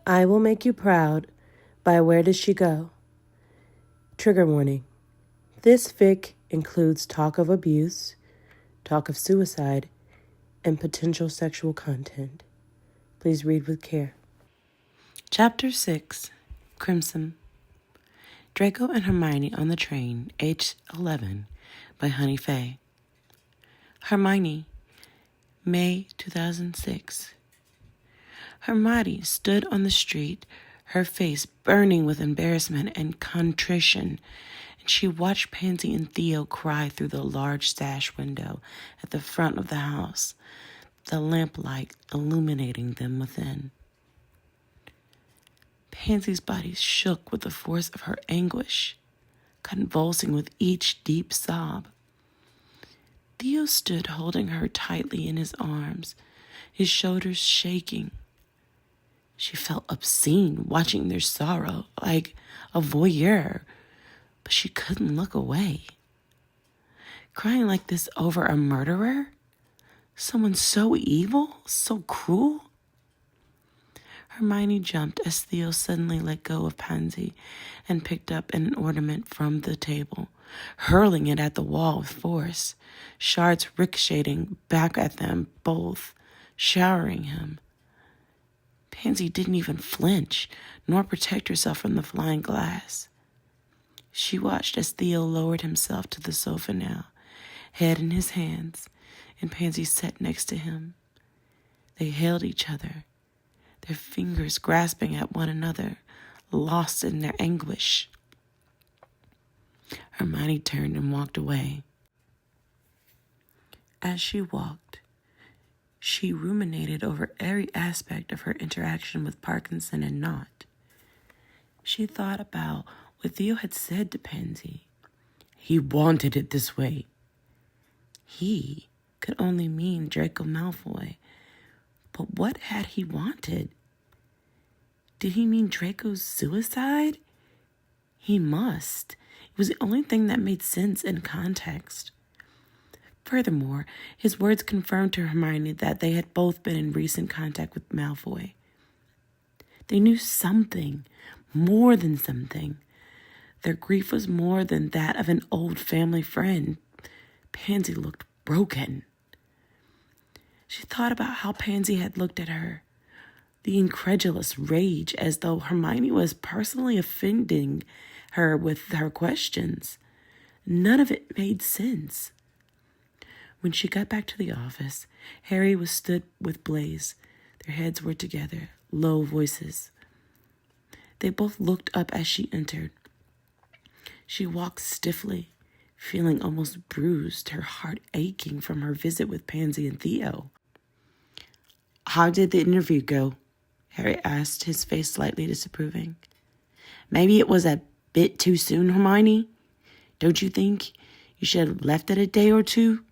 I Will Make You Proud by Wheredoesshego. Trigger warning. This fic includes talk of abuse, talk of suicide, and potential sexual content. Please read with care. Chapter 6, Crimson. Draco and Hermione on the Train, age 11, by Honey Faye. Hermione, May 2006. Hermione stood on the street, her face burning with embarrassment and contrition, and she watched Pansy and Theo cry through the large sash window at the front of the house, the lamplight illuminating them within. Pansy's body shook with the force of her anguish, convulsing with each deep sob. Theo stood holding her tightly in his arms, his shoulders shaking. She felt obscene watching their sorrow, like a voyeur, but she couldn't look away. Crying like this over a murderer? Someone so evil, so cruel? Hermione jumped as Theo suddenly let go of Pansy and picked up an ornament from the table, hurling it at the wall with force, shards ricocheting back at them both, showering him. Pansy didn't even flinch, nor protect herself from the flying glass. She watched as Theo lowered himself to the sofa now, head in his hands, and Pansy sat next to him. They held each other, their fingers grasping at one another, lost in their anguish. Hermione turned and walked away. As she walked, she ruminated over every aspect of her interaction with Parkinson and Knott. She thought about what Theo had said to Pansy. He wanted it this way. He could only mean Draco Malfoy. But what had he wanted? Did he mean Draco's suicide? He must. It was the only thing that made sense in context. Furthermore, his words confirmed to Hermione that they had both been in recent contact with Malfoy. They knew something, more than something. Their grief was more than that of an old family friend. Pansy looked broken. She thought about how Pansy had looked at her, the incredulous rage as though Hermione was personally offending her with her questions. None of it made sense. When she got back to the office, Harry was stood with Blaise. Their heads were together, low voices. They both looked up as she entered. She walked stiffly, feeling almost bruised, her heart aching from her visit with Pansy and Theo. "How did the interview go?" Harry asked, his face slightly disapproving. "Maybe it was a bit too soon, Hermione? Don't you think you should have left it a day or two?"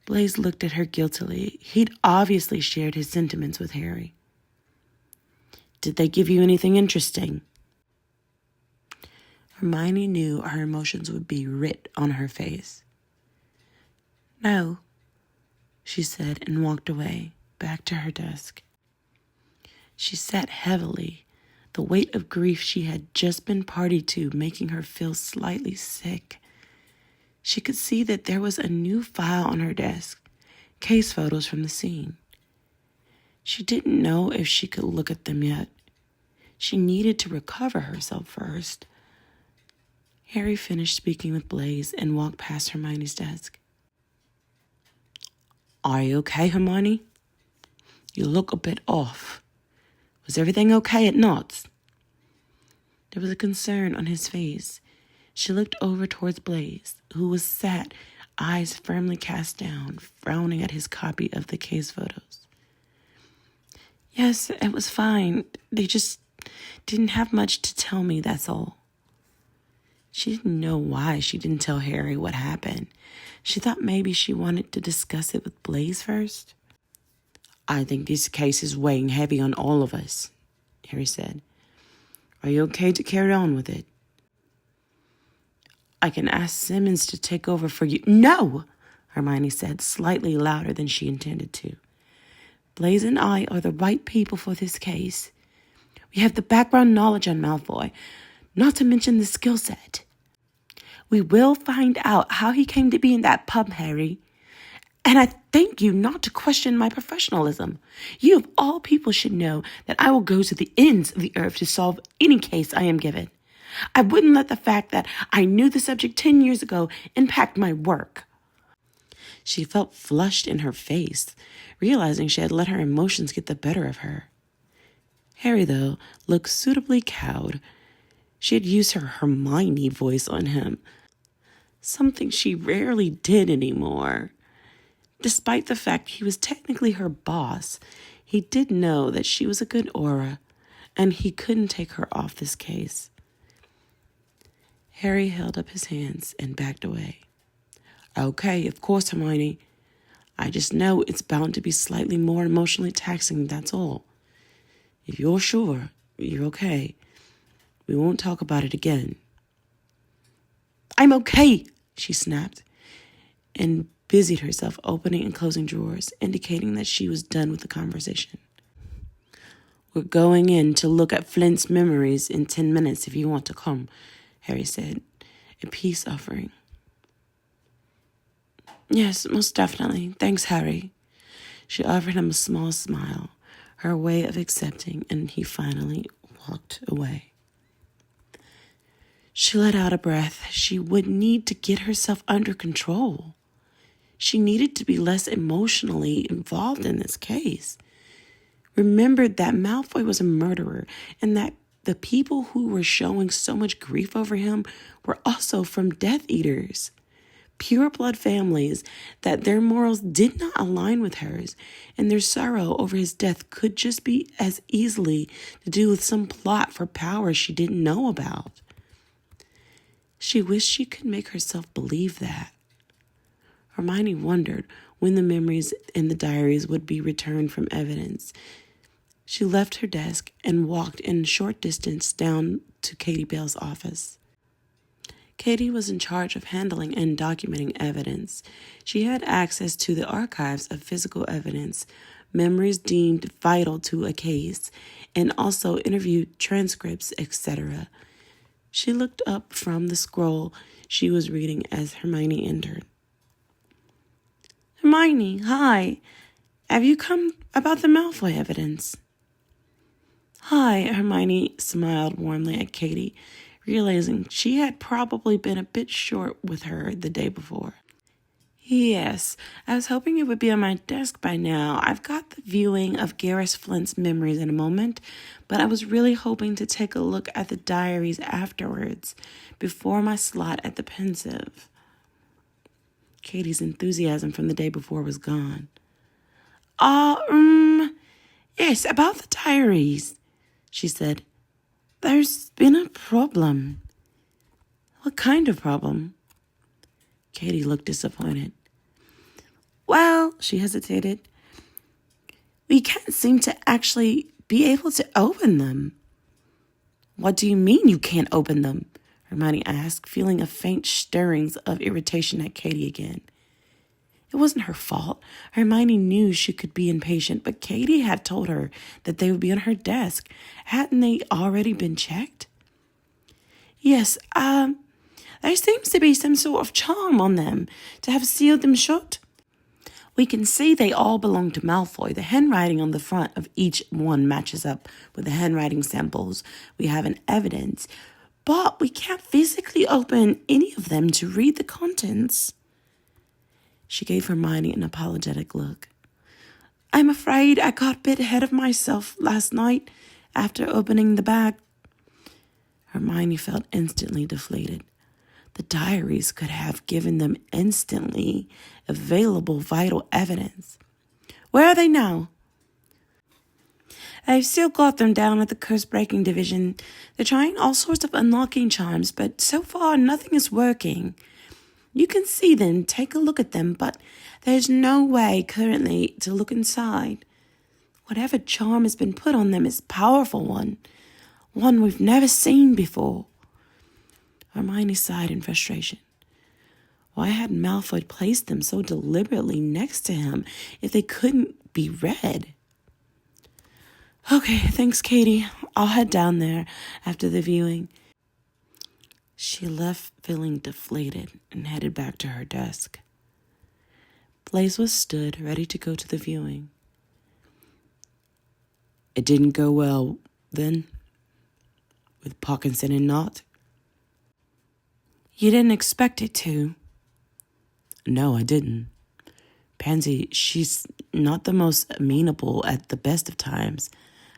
Blaise looked at her guiltily. He'd obviously shared his sentiments with Harry. "Did they give you anything interesting?" Hermione knew her emotions would be writ on her face. "No," she said and walked away, back to her desk. She sat heavily, the weight of grief she had just been party to making her feel slightly sick. She could see that there was a new file on her desk, case photos from the scene. She didn't know if she could look at them yet. She needed to recover herself first. Harry finished speaking with Blaise and walked past Hermione's desk. "Are you okay, Hermione? You look a bit off. Was everything okay at Knott's?" There was a concern on his face. She looked over towards Blaise, who was sat, eyes firmly cast down, frowning at his copy of the case photos. "Yes, it was fine. They just didn't have much to tell me, that's all." She didn't know why she didn't tell Harry what happened. She thought maybe she wanted to discuss it with Blaise first. "I think this case is weighing heavy on all of us," Harry said. "Are you okay to carry on with it?" "I can ask Simmons to take over for you." "No!" Hermione said, slightly louder than she intended to. Blaise and I are the right people for this case. We have the background knowledge on Malfoy, not to mention the skill set. We will find out how he came to be in that pub, Harry. And I thank you not to question my professionalism. You of all people should know that I will go to the ends of the earth to solve any case I am given. I wouldn't let the fact that I knew the subject 10 years ago impact my work. She felt flushed in her face, realizing she had let her emotions get the better of her. Harry, though, looked suitably cowed. She had used her Hermione voice on him, something she rarely did anymore. Despite the fact he was technically her boss, he did know that she was a good aura, and he couldn't take her off this case. Harry held up his hands and backed away. Okay, of course, Hermione. I just know it's bound to be slightly more emotionally taxing, that's all. If you're sure you're okay, we won't talk about it again. I'm okay, she snapped, and busied herself opening and closing drawers, indicating that she was done with the conversation. We're going in to look at Flint's memories in 10 minutes if you want to come, Harry said, a peace offering. Yes, most definitely. Thanks, Harry. She offered him a small smile, her way of accepting, and he finally walked away. She let out a breath. She would need to get herself under control. She needed to be less emotionally involved in this case. Remembered that Malfoy was a murderer and that the people who were showing so much grief over him were also from Death Eaters, pure blood families, that their morals did not align with hers, and their sorrow over his death could just be as easily to do with some plot for power she didn't know about. She wished she could make herself believe that. Hermione wondered when the memories in the diaries would be returned from evidence. She left her desk and walked in a short distance down to Katie Bell's office. Katie was in charge of handling and documenting evidence. She had access to the archives of physical evidence, memories deemed vital to a case, and also interview transcripts, etc. She looked up from the scroll she was reading as Hermione entered. Hermione, hi. Have you come about the Malfoy evidence? Hi, Hermione smiled warmly at Katie, realizing she had probably been a bit short with her the day before. Yes, I was hoping it would be on my desk by now. I've got the viewing of Garrus Flint's memories in a moment, but I was really hoping to take a look at the diaries afterwards, before my slot at the Pensive. Katie's enthusiasm from the day before was gone. Yes, about the diaries, she said. There's been a problem. What kind of problem? Katie looked disappointed. Well, she hesitated. We can't seem to actually be able to open them. What do you mean you can't open them? Hermione asked, feeling a faint stirrings of irritation at Katie again. It wasn't her fault. Hermione knew she could be impatient, but Katie had told her that they would be on her desk. Hadn't they already been checked? Yes, there seems to be some sort of charm on them to have sealed them shut. We can see they all belong to Malfoy. The handwriting on the front of each one matches up with the handwriting samples we have in evidence, but we can't physically open any of them to read the contents. She gave Hermione an apologetic look. I'm afraid I got a bit ahead of myself last night after opening the bag. Hermione felt instantly deflated. The diaries could have given them instantly available vital evidence. Where are they now? I've still got them down at the curse-breaking division. They're trying all sorts of unlocking charms, but so far nothing is working. You can see them, take a look at them, but there's no way currently to look inside. Whatever charm has been put on them is a powerful one we've never seen before. Hermione sighed in frustration. Why had Malfoy placed them so deliberately next to him if they couldn't be read? Okay, thanks, Katie. I'll head down there after the viewing. She left feeling deflated and headed back to her desk. Blaze was stood, ready to go to the viewing. It didn't go well, then, with Parkinson and Knott? You didn't expect it to. No, I didn't. Pansy, she's not the most amenable at the best of times.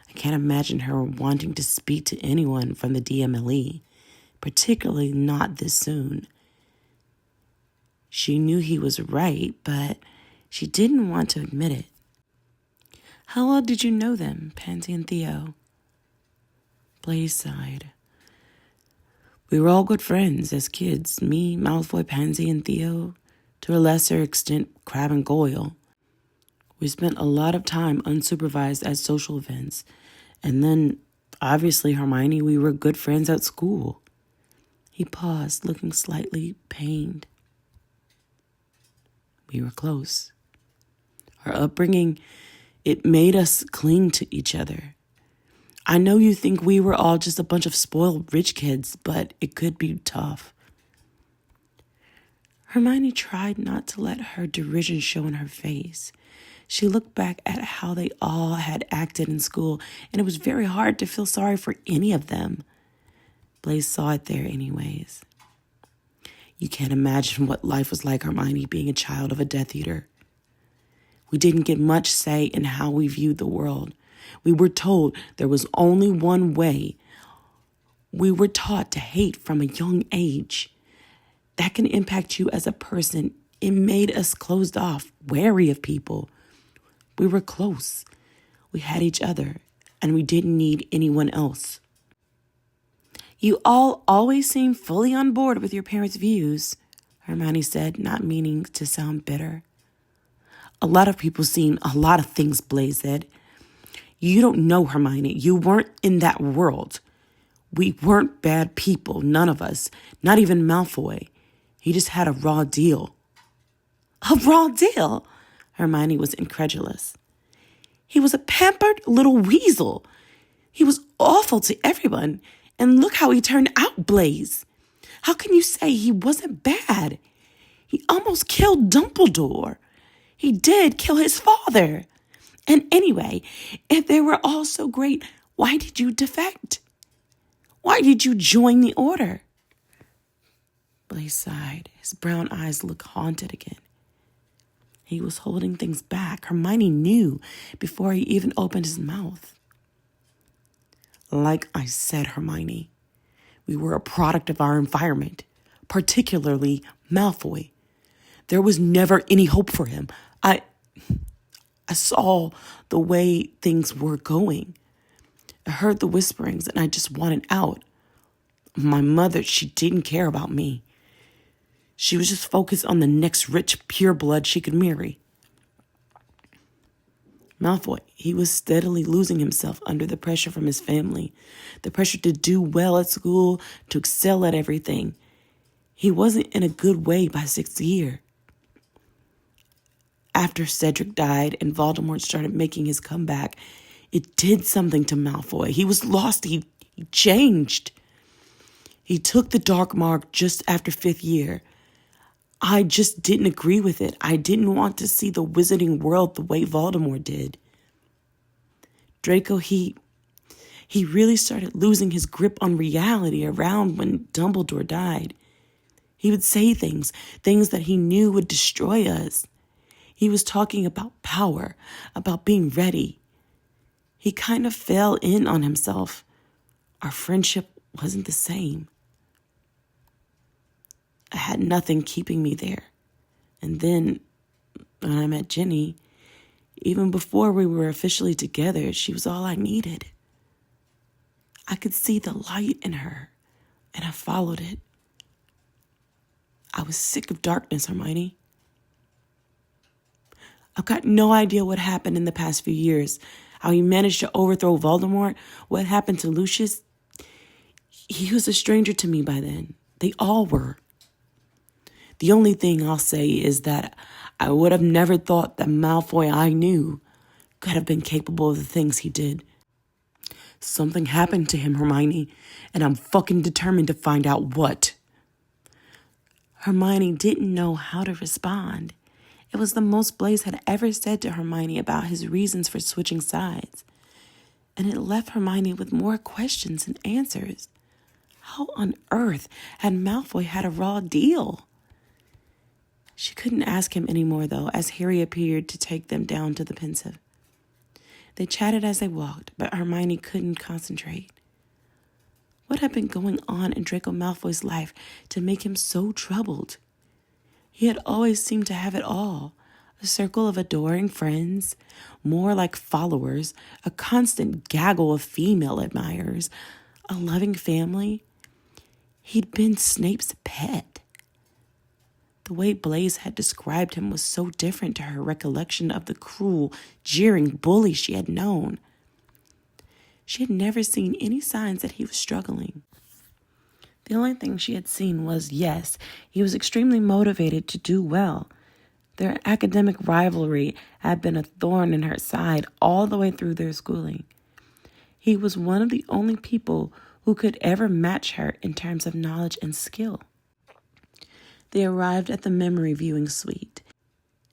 I can't imagine her wanting to speak to anyone from the DMLE, particularly not this soon. She knew he was right, but she didn't want to admit it. How well did you know them, Pansy and Theo? Blaze sighed. We were all good friends as kids, me, Malfoy, Pansy, and Theo, to a lesser extent, Crabbe and Goyle. We spent a lot of time unsupervised at social events, and then, obviously, Hermione, we were good friends at school. He paused, looking slightly pained. We were close. Our upbringing, it made us cling to each other. I know you think we were all just a bunch of spoiled rich kids, but it could be tough. Hermione tried not to let her derision show in her face. She looked back at how they all had acted in school, and it was very hard to feel sorry for any of them. Blaze saw it there anyways. You can't imagine what life was like, Hermione, being a child of a Death Eater. We didn't get much say in how we viewed the world. We were told there was only one way. We were taught to hate from a young age. That can impact you as a person. It made us closed off, wary of people. We were close. We had each other, and we didn't need anyone else. You all always seem fully on board with your parents' views, Hermione said, not meaning to sound bitter. A lot of people seen a lot of things, Blaze said. You don't know, Hermione. You weren't in that world. We weren't bad people, none of us, not even Malfoy. He just had a raw deal. A raw deal? Hermione was incredulous. He was a pampered little weasel. He was awful to everyone. And look how he turned out, Blaze. How can you say he wasn't bad? He almost killed Dumbledore. He did kill his father. And anyway, if they were all so great, why did you defect? Why did you join the order? Blaze sighed. His brown eyes looked haunted again. He was holding things back. Hermione knew before he even opened his mouth. Like I said, Hermione, we were a product of our environment, particularly Malfoy. There was never any hope for him. I saw the way things were going. I heard the whisperings and I just wanted out. My mother, she didn't care about me. She was just focused on the next rich pureblood she could marry. Malfoy, he was steadily losing himself under the pressure from his family, the pressure to do well at school, to excel at everything. He wasn't in a good way by 6th year. After Cedric died and Voldemort started making his comeback, it did something to Malfoy. He was lost. He changed. He took the dark mark just after 5th year. I just didn't agree with it. I didn't want to see the wizarding world the way Voldemort did. Draco, he really started losing his grip on reality around when Dumbledore died. He would say things that he knew would destroy us. He was talking about power, about being ready. He kind of fell in on himself. Our friendship wasn't the same. I had nothing keeping me there. And then, when I met Jenny, even before we were officially together, she was all I needed. I could see the light in her, and I followed it. I was sick of darkness, Hermione. I've got no idea what happened in the past few years, how he managed to overthrow Voldemort, what happened to Lucius. He was a stranger to me by then. They all were. The only thing I'll say is that I would have never thought that Malfoy I knew could have been capable of the things he did. Something happened to him, Hermione, and I'm fucking determined to find out what. Hermione didn't know how to respond. It was the most Blaise had ever said to Hermione about his reasons for switching sides. And it left Hermione with more questions than answers. How on earth had Malfoy had a raw deal? She couldn't ask him anymore, though, as Harry appeared to take them down to the Pensive. They chatted as they walked, but Hermione couldn't concentrate. What had been going on in Draco Malfoy's life to make him so troubled? He had always seemed to have it all. A circle of adoring friends, more like followers, a constant gaggle of female admirers, a loving family. He'd been Snape's pet. The way Blaise had described him was so different to her recollection of the cruel, jeering bully she had known. She had never seen any signs that he was struggling. The only thing she had seen was, yes, he was extremely motivated to do well. Their academic rivalry had been a thorn in her side all the way through their schooling. He was one of the only people who could ever match her in terms of knowledge and skill. They arrived at the memory viewing suite,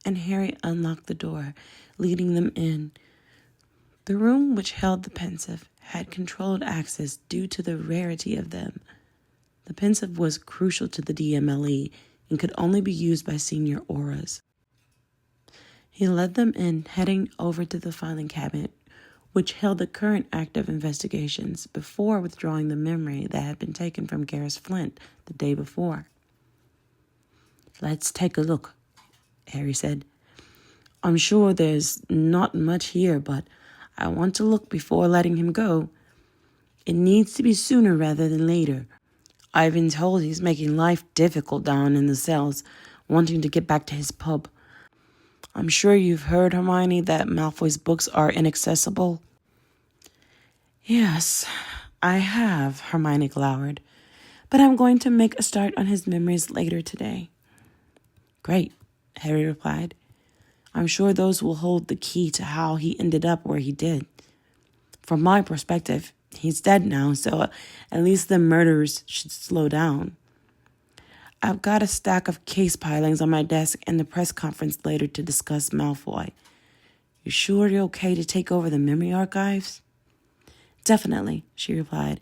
and Harry unlocked the door, leading them in. The room which held the Pensive had controlled access due to the rarity of them. The Pensive was crucial to the DMLE and could only be used by senior auras. He led them in, heading over to the filing cabinet, which held the current active investigations before withdrawing the memory that had been taken from Garrus Flint the day before. "Let's take a look," Harry said. "I'm sure there's not much here, but I want to look before letting him go. It needs to be sooner rather than later. I've been told he's making life difficult down in the cells, wanting to get back to his pub. I'm sure you've heard, Hermione, that Malfoy's books are inaccessible." "Yes, I have," Hermione glowered. "But I'm going to make a start on his memories later today." "Great," Harry replied. "I'm sure those will hold the key to how he ended up where he did. From my perspective, he's dead now, so at least the murders should slow down. I've got a stack of case pilings on my desk and the press conference later to discuss Malfoy. You sure you're okay to take over the memory archives?" "Definitely," she replied.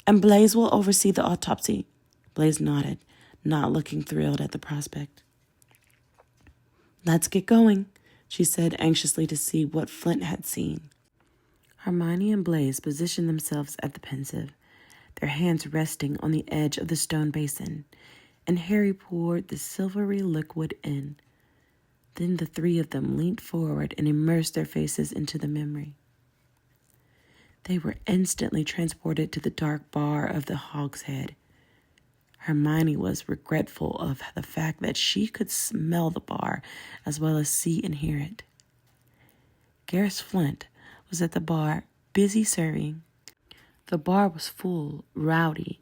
"And Blaise will oversee the autopsy." Blaise nodded, not looking thrilled at the prospect. "Let's get going," she said, anxiously to see what Flint had seen. Hermione and Blaise positioned themselves at the Pensive, their hands resting on the edge of the stone basin, and Harry poured the silvery liquid in. Then the three of them leaned forward and immersed their faces into the memory. They were instantly transported to the dark bar of the hogshead. Hermione was regretful of the fact that she could smell the bar as well as see and hear it. Garrus Flint was at the bar, busy serving. The bar was full, rowdy.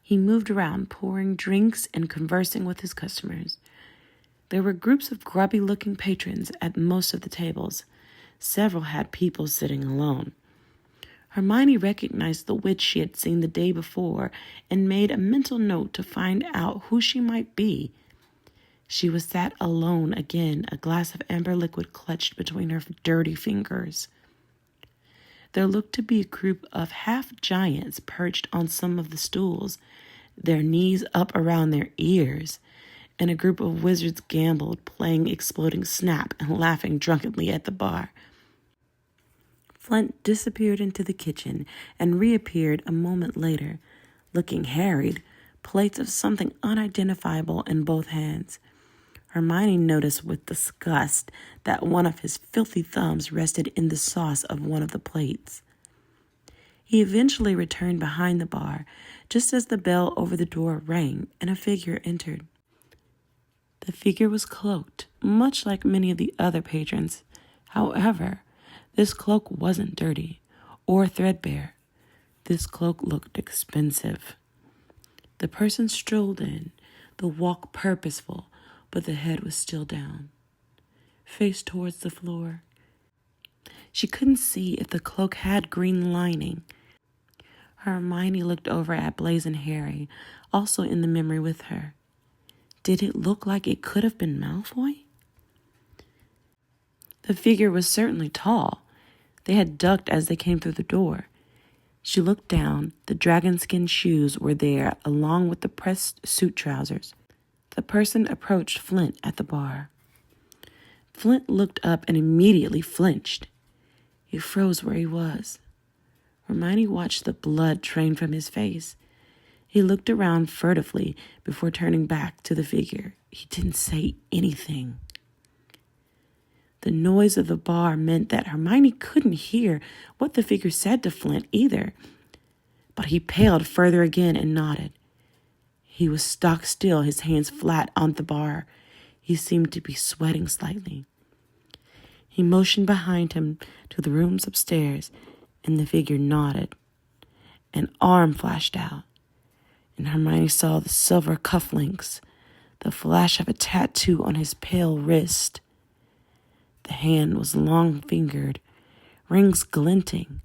He moved around, pouring drinks and conversing with his customers. There were groups of grubby-looking patrons at most of the tables. Several had people sitting alone. Hermione recognized the witch she had seen the day before and made a mental note to find out who she might be. She was sat alone again, a glass of amber liquid clutched between her dirty fingers. There looked to be a group of half-giants perched on some of the stools, their knees up around their ears, and a group of wizards gambled, playing Exploding Snap and laughing drunkenly at the bar. Flint disappeared into the kitchen and reappeared a moment later, looking harried, plates of something unidentifiable in both hands. Hermione noticed with disgust that one of his filthy thumbs rested in the sauce of one of the plates. He eventually returned behind the bar, just as the bell over the door rang and a figure entered. The figure was cloaked, much like many of the other patrons. However, this cloak wasn't dirty or threadbare. This cloak looked expensive. The person strolled in, the walk purposeful, but the head was still down, face towards the floor. She couldn't see if the cloak had green lining. Hermione looked over at Blaise and Harry, also in the memory with her. Did it look like it could have been Malfoy? The figure was certainly tall. They had ducked as they came through the door. She looked down. The dragon-skin shoes were there, along with the pressed suit trousers. The person approached Flint at the bar. Flint looked up and immediately flinched. He froze where he was. Hermione watched the blood drain from his face. He looked around furtively before turning back to the figure. He didn't say anything. The noise of the bar meant that Hermione couldn't hear what the figure said to Flint either. But he paled further again and nodded. He was stock still, his hands flat on the bar. He seemed to be sweating slightly. He motioned behind him to the rooms upstairs, and the figure nodded. An arm flashed out, and Hermione saw the silver cufflinks, the flash of a tattoo on his pale wrist. The hand was long-fingered, rings glinting,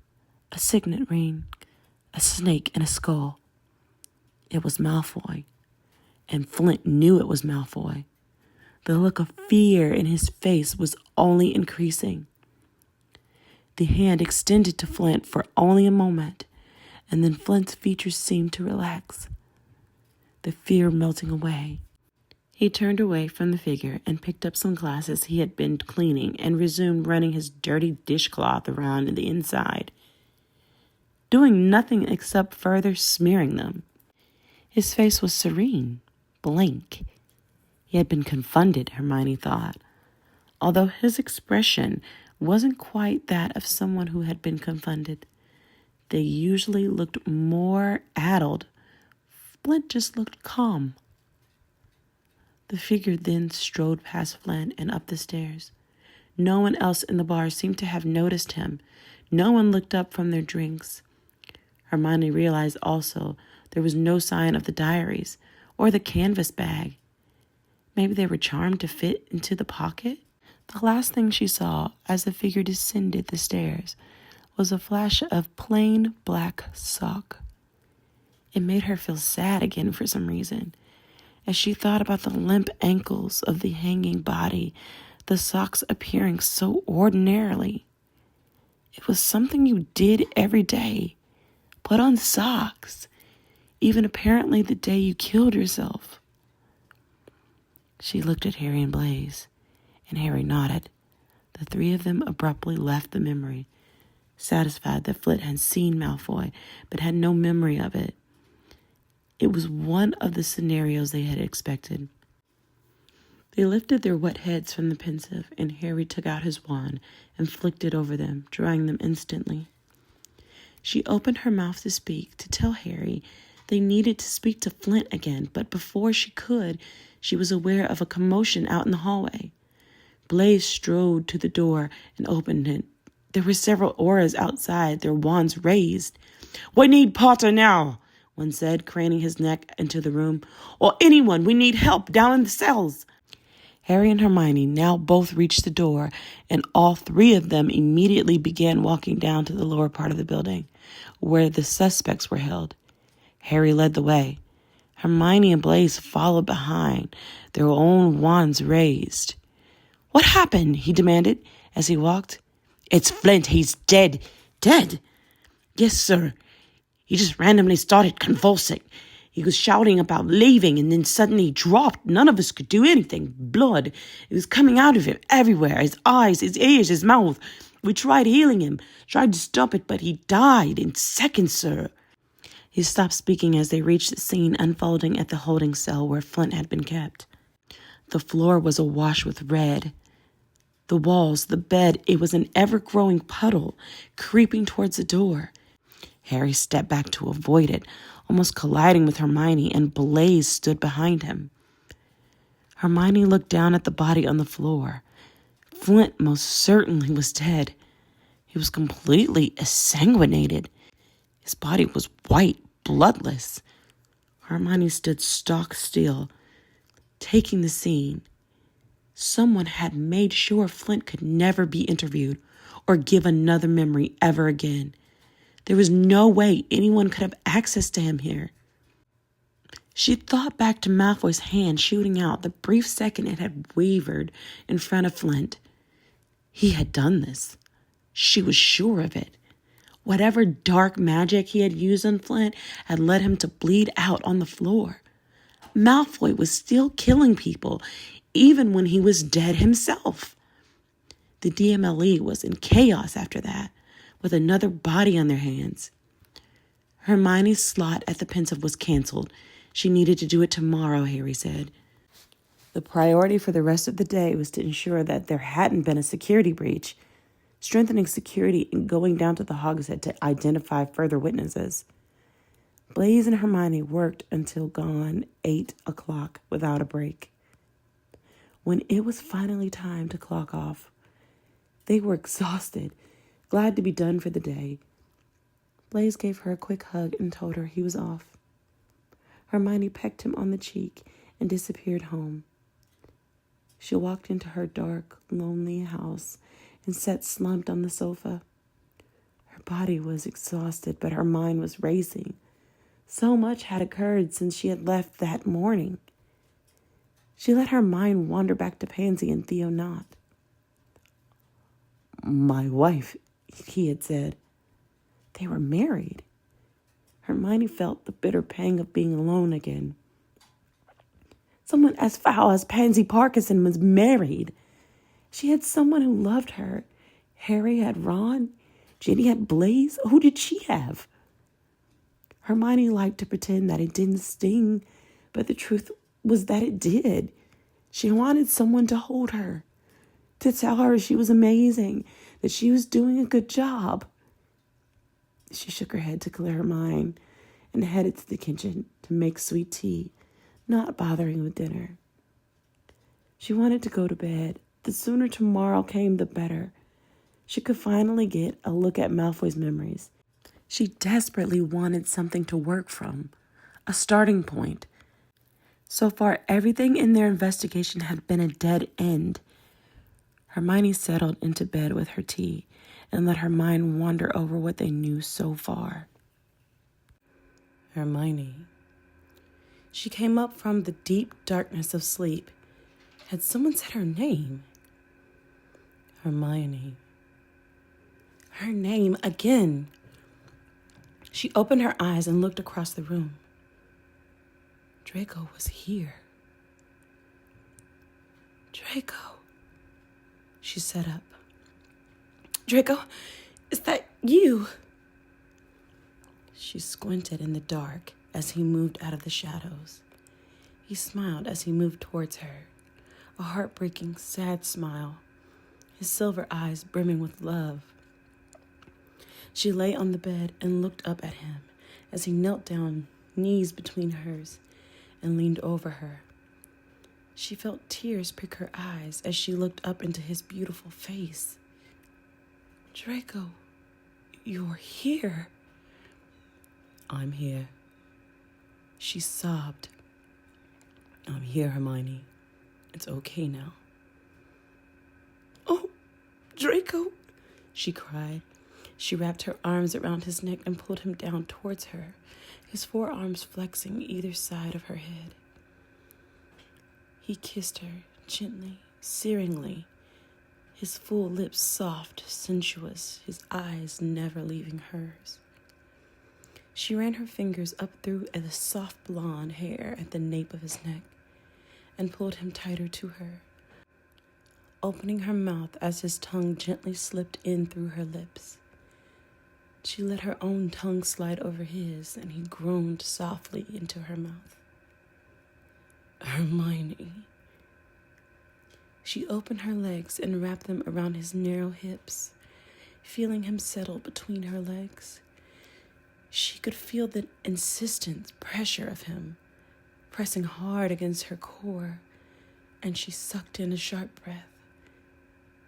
a signet ring, a snake, and a skull. It was Malfoy, and Flint knew it was Malfoy. The look of fear in his face was only increasing. The hand extended to Flint for only a moment, and then Flint's features seemed to relax, the fear melting away. He turned away from the figure and picked up some glasses he had been cleaning and resumed running his dirty dishcloth around in the inside, doing nothing except further smearing them. His face was serene, blank. He had been confounded, Hermione thought, although his expression wasn't quite that of someone who had been confounded. They usually looked more addled. Flint just looked calm. The figure then strode past Flint and up the stairs. No one else in the bar seemed to have noticed him. No one looked up from their drinks. Hermione realized also there was no sign of the diaries or the canvas bag. Maybe they were charmed to fit into the pocket? The last thing she saw as the figure descended the stairs was a flash of plain black sock. It made her feel sad again for some reason. As she thought about the limp ankles of the hanging body, the socks appearing so ordinarily. It was something you did every day. Put on socks, even apparently the day you killed yourself. She looked at Harry and Blaise, and Harry nodded. The three of them abruptly left the memory, satisfied that Flint had seen Malfoy, but had no memory of it. It was one of the scenarios they had expected. They lifted their wet heads from the pensive, and Harry took out his wand and flicked it over them, drying them instantly. She opened her mouth to speak, to tell Harry they needed to speak to Flint again, but before she could, she was aware of a commotion out in the hallway. Blaise strode to the door and opened it. There were several auras outside, their wands raised. "We need Potter now," one said, craning his neck into the room. "Or anyone, we need help down in the cells." Harry and Hermione now both reached the door, and all three of them immediately began walking down to the lower part of the building, where the suspects were held. Harry led the way. Hermione and Blaise followed behind, their own wands raised. "What happened?" he demanded as he walked. "It's Flint. He's dead." "Dead?" "Yes, sir. He just randomly started convulsing. He was shouting about leaving and then suddenly dropped. None of us could do anything. Blood. It was coming out of him everywhere. His eyes, his ears, his mouth. We tried healing him, tried to stop it, but he died in seconds, sir." He stopped speaking as they reached the scene unfolding at the holding cell where Flint had been kept. The floor was awash with red. The walls, the bed, it was an ever-growing puddle, creeping towards the door. Harry stepped back to avoid it, almost colliding with Hermione, and Blaise stood behind him. Hermione looked down at the body on the floor. Flint most certainly was dead. He was completely exsanguinated. His body was white, bloodless. Hermione stood stock still, taking the scene. Someone had made sure Flint could never be interviewed or give another memory ever again. There was no way anyone could have access to him here. She thought back to Malfoy's hand shooting out the brief second it had wavered in front of Flint. He had done this. She was sure of it. Whatever dark magic he had used on Flint had led him to bleed out on the floor. Malfoy was still killing people, even when he was dead himself. The DMLE was in chaos after that, with another body on their hands. Hermione's slot at the pensive was canceled. She needed to do it tomorrow, Harry said. The priority for the rest of the day was to ensure that there hadn't been a security breach, strengthening security and going down to the Hogshead to identify further witnesses. Blaise and Hermione worked until gone 8 o'clock without a break. When it was finally time to clock off, they were exhausted, glad to be done for the day. Blaise gave her a quick hug and told her he was off. Hermione pecked him on the cheek and disappeared home. She walked into her dark, lonely house and sat slumped on the sofa. Her body was exhausted, but her mind was racing. So much had occurred since she had left that morning. She let her mind wander back to Pansy and Theo Knott. "My wife," he had said. They were married. Hermione felt the bitter pang of being alone again. Someone as foul as Pansy Parkinson was married. She had someone who loved her. Harry had Ron. Ginny had Blaise. Who did she have? Hermione liked to pretend that it didn't sting, but the truth was that it did. She wanted someone to hold her, to tell her she was amazing, that she was doing a good job. She shook her head to clear her mind and headed to the kitchen to make sweet tea, not bothering with dinner. She wanted to go to bed. The sooner tomorrow came, the better. She could finally get a look at Malfoy's memories. She desperately wanted something to work from, a starting point. So far, everything in their investigation had been a dead end. Hermione settled into bed with her tea and let her mind wander over what they knew so far. Hermione. She came up from the deep darkness of sleep. Had someone said her name? Hermione. Her name again. She opened her eyes and looked across the room. Draco was here. Draco. She sat up. Draco, is that you? She squinted in the dark as he moved out of the shadows. He smiled as he moved towards her, a heartbreaking, sad smile, his silver eyes brimming with love. She lay on the bed and looked up at him as he knelt down, knees between hers, and leaned over her. She felt tears prick her eyes as she looked up into his beautiful face. Draco, you're here. I'm here. She sobbed. I'm here, Hermione. It's okay now. Oh, Draco, she cried. She wrapped her arms around his neck and pulled him down towards her, his forearms flexing either side of her head. He kissed her gently, searingly, his full lips soft, sensuous, his eyes never leaving hers. She ran her fingers up through the soft blonde hair at the nape of his neck and pulled him tighter to her, opening her mouth as his tongue gently slipped in through her lips. She let her own tongue slide over his, and he groaned softly into her mouth. Hermione. She opened her legs and wrapped them around his narrow hips, feeling him settle between her legs. She could feel the insistent pressure of him, pressing hard against her core, and she sucked in a sharp breath.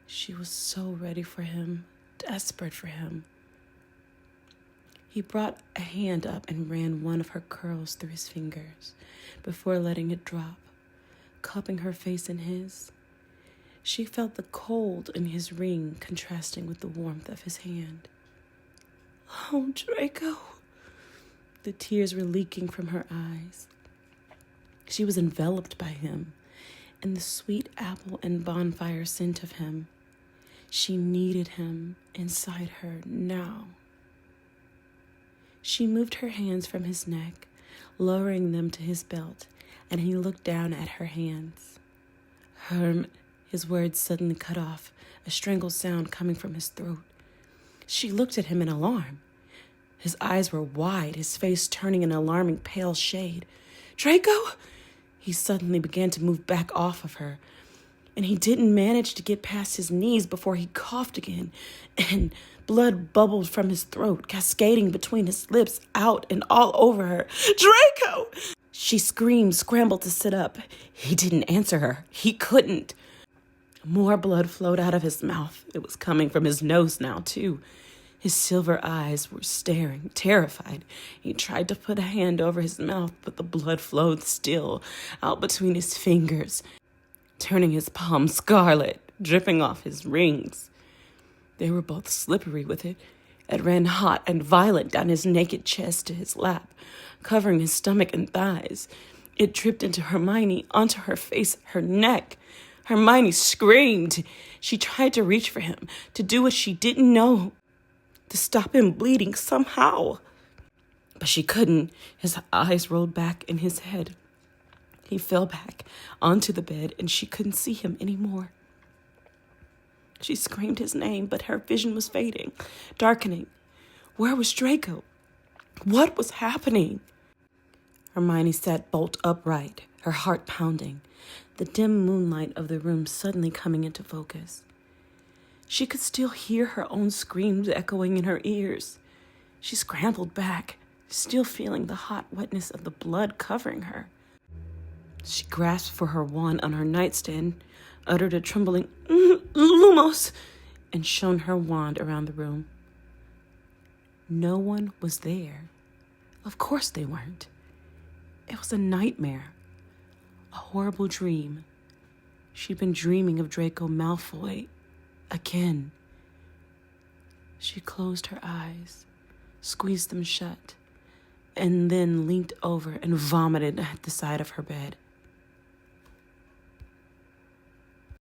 She was so ready for him, desperate for him. He brought a hand up and ran one of her curls through his fingers before letting it drop, cupping her face in his. She felt the cold in his ring contrasting with the warmth of his hand. Oh, Draco. The tears were leaking from her eyes. She was enveloped by him and the sweet apple and bonfire scent of him. She needed him inside her now. She moved her hands from his neck, lowering them to his belt, and he looked down at her hands. Herm, his words suddenly cut off, a strangled sound coming from his throat. She looked at him in alarm. His eyes were wide, his face turning an alarming pale shade. Draco! He suddenly began to move back off of her, and he didn't manage to get past his knees before he coughed again, and blood bubbled from his throat, cascading between his lips, out and all over her. Draco! She screamed, scrambled to sit up. He didn't answer her. He couldn't. More blood flowed out of his mouth. It was coming from his nose now, too. His silver eyes were staring, terrified. He tried to put a hand over his mouth, but the blood flowed still, out between his fingers, turning his palm scarlet, dripping off his rings. They were both slippery with it. It ran hot and violent down his naked chest to his lap, covering his stomach and thighs. It dripped into Hermione, onto her face, her neck. Hermione screamed. She tried to reach for him, to do what she didn't know, to stop him bleeding somehow. But she couldn't. His eyes rolled back in his head. He fell back onto the bed, and she couldn't see him anymore. She screamed his name, but her vision was fading, darkening. Where was Draco? What was happening? Hermione sat bolt upright, her heart pounding, the dim moonlight of the room suddenly coming into focus. She could still hear her own screams echoing in her ears. She scrambled back, still feeling the hot wetness of the blood covering her. She grasped for her wand on her nightstand, uttered a trembling, Lumos, and shone her wand around the room. No one was there. Of course they weren't. It was a nightmare, a horrible dream. She'd been dreaming of Draco Malfoy again. She closed her eyes, squeezed them shut, and then leaned over and vomited at the side of her bed.